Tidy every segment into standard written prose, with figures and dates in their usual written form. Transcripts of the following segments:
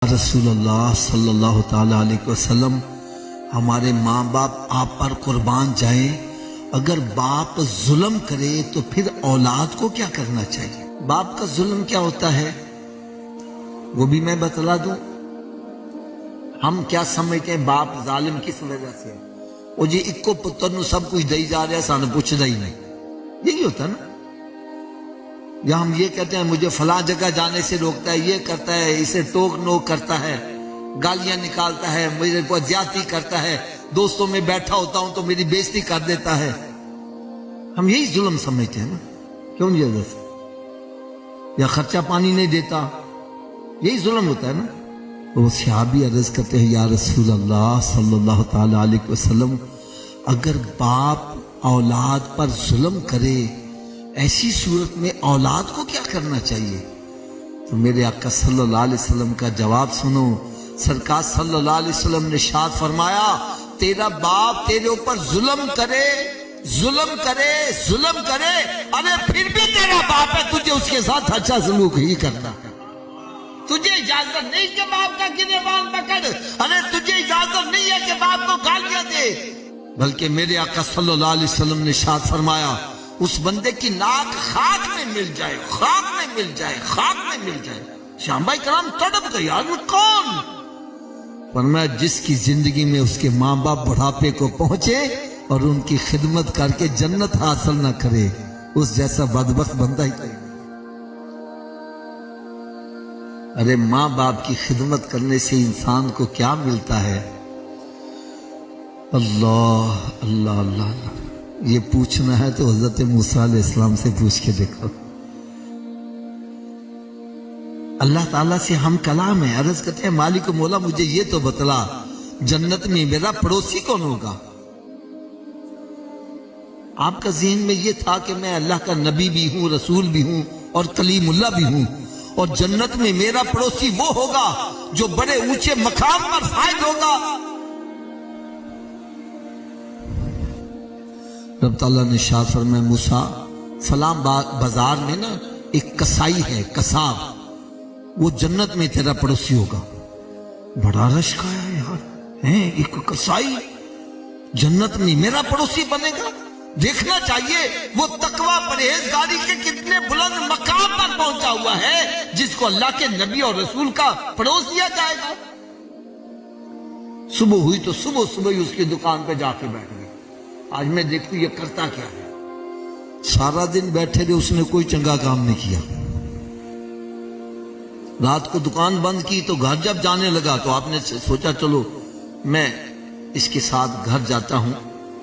رسول اللہ صلی اللہ تعالیٰ علیہ وسلم، ہمارے ماں باپ آپ پر قربان جائیں، اگر باپ ظلم کرے تو پھر اولاد کو کیا کرنا چاہیے؟ باپ کا ظلم کیا ہوتا ہے وہ بھی میں بتلا دوں۔ ہم کیا سمجھتے ہیں باپ ظالم کس وجہ سے؟ وہ جی اکو پتر نو سب کچھ دئی جا رہا ہے، سانو پوچھتا ہی نہیں، یہی ہوتا ہے نا۔ یا ہم یہ کہتے ہیں مجھے فلاں جگہ جانے سے روکتا ہے، یہ کرتا ہے، اسے ٹوک نوک کرتا ہے، گالیاں نکالتا ہے، میرے کو زیادتی کرتا ہے، دوستوں میں بیٹھا ہوتا ہوں تو میری بےزتی کر دیتا ہے۔ ہم یہی ظلم سمجھتے ہیں نا، کیوں نہیں وجہ سے؟ یا خرچہ پانی نہیں دیتا، یہی ظلم ہوتا ہے نا۔ وہ صحابی عرض کرتے ہیں یا رسول اللہ صلی اللہ تعالیٰ علیہ وسلم، اگر باپ اولاد پر ظلم کرے ایسی صورت میں اولاد کو کیا کرنا چاہیے؟ تو میرے آقا صلی اللہ علیہ وسلم کا جواب سنو۔ سرکار صلی اللہ علیہ وسلم نے ارشاد فرمایا، تیرا باپ تیرے اوپر ظلم کرے ارے پھر بھی تیرا باپ ہے، تجھے اس کے ساتھ اچھا سلوک ہی کرنا ہے۔ تجھے اجازت نہیں کہ باپ کا گریبان پکڑ، ارے تجھے اجازت نہیں ہے کہ باپ کو گالیاں دے، بلکہ میرے آقا صلی اللہ علیہ وسلم نے ارشاد فرمایا، اس بندے کی ناک خاک میں مل جائے، خاک میں مل جائے۔ شام بھائی کرام تڑپ گئے، آدمی کون؟ فرمایا جس کی زندگی میں اس کے ماں باپ بڑھاپے کو پہنچے اور ان کی خدمت کر کے جنت حاصل نہ کرے، اس جیسا بدبخت بندہ ہی کوئی نہیں۔ ارے ماں باپ کی خدمت کرنے سے انسان کو کیا ملتا ہے؟ اللہ اللہ اللہ اللہ، یہ پوچھنا ہے تو حضرت موسیٰ علیہ السلام سے پوچھ کے دیکھو۔ اللہ تعالیٰ سے ہم کلام ہیں، عرض کرتے ہیں مالک و مولا مجھے یہ تو بتلا، جنت میں میرا پڑوسی کون ہوگا؟ آپ کا ذہن میں یہ تھا کہ میں اللہ کا نبی بھی ہوں، رسول بھی ہوں اور کلیم اللہ بھی ہوں، اور جنت میں میرا پڑوسی وہ ہوگا جو بڑے اونچے مقام پر فائز ہوگا۔ رب تعالیٰ نے ارشاد فرمایا موسیٰ فلاں بازار میں نا ایک کسائی ہے، کساب، وہ جنت میں تیرا پڑوسی ہوگا۔ بڑا رش کا ہے یار، ایک کسائی جنت میں میرا پڑوسی بنے گا؟ دیکھنا چاہیے وہ تقوی پرہیزگاری کے کتنے بلند مقام پر پہنچا ہوا ہے جس کو اللہ کے نبی اور رسول کا پڑوس دیا جائے گا۔ صبح ہوئی تو صبح ہی اس کی دکان پہ جا کے بیٹھ گئے۔ آج میں دیکھوں یہ کرتا کیا ہے، سارا دن بیٹھے رہے، اس نے کوئی چنگا کام نہیں کیا۔ رات کو دکان بند کی تو گھر جب جانے لگا تو آپ نے سوچا چلو میں اس کے ساتھ گھر جاتا ہوں،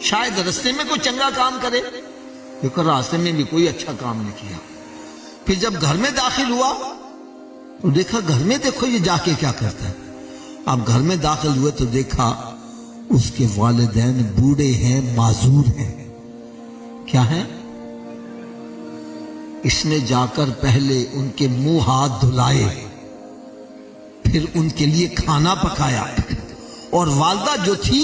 شاید راستے میں کوئی چنگا کام کرے، لیکن راستے میں بھی کوئی اچھا کام نہیں کیا۔ پھر جب گھر میں داخل ہوا تو دیکھا گھر میں دیکھو یہ جا کے کیا کرتا ہے۔ آپ گھر میں داخل ہوئے تو دیکھا اس کے والدین بوڑھے ہیں، معذور ہیں۔ کیا ہیں؟ اس نے جا کر پہلے ان کے منہ ہاتھ دھلائے، پھر ان کے لیے کھانا پکایا، اور والدہ جو تھی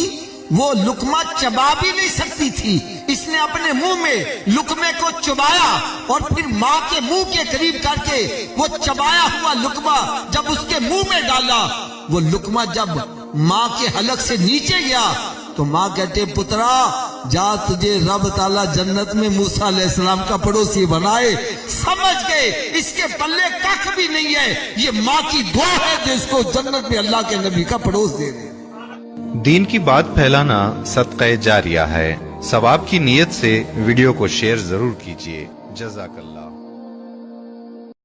وہ لقمہ چبا بھی نہیں سکتی تھی، اس نے اپنے منہ میں لقمے کو چبایا اور پھر ماں کے منہ کے قریب کر کے وہ چبایا ہوا لقمہ جب اس کے منہ میں ڈالا، وہ لقمہ جب ماں کے حلق سے نیچے گیا تو ماں کہتے پترا جا تجھے رب تعالیٰ جنت میں موسیٰ علیہ السلام کا پڑوسی بنائے۔ سمجھ گئے اس کے پلے کخ بھی نہیں ہے، یہ ماں کی دعا ہے جو اس کو جنت میں اللہ کے نبی کا پڑوس دے دے۔ دین کی بات پھیلانا صدقہ جاریہ ہے، ثواب کی نیت سے ویڈیو کو شیئر ضرور کیجیے۔ جزاک اللہ۔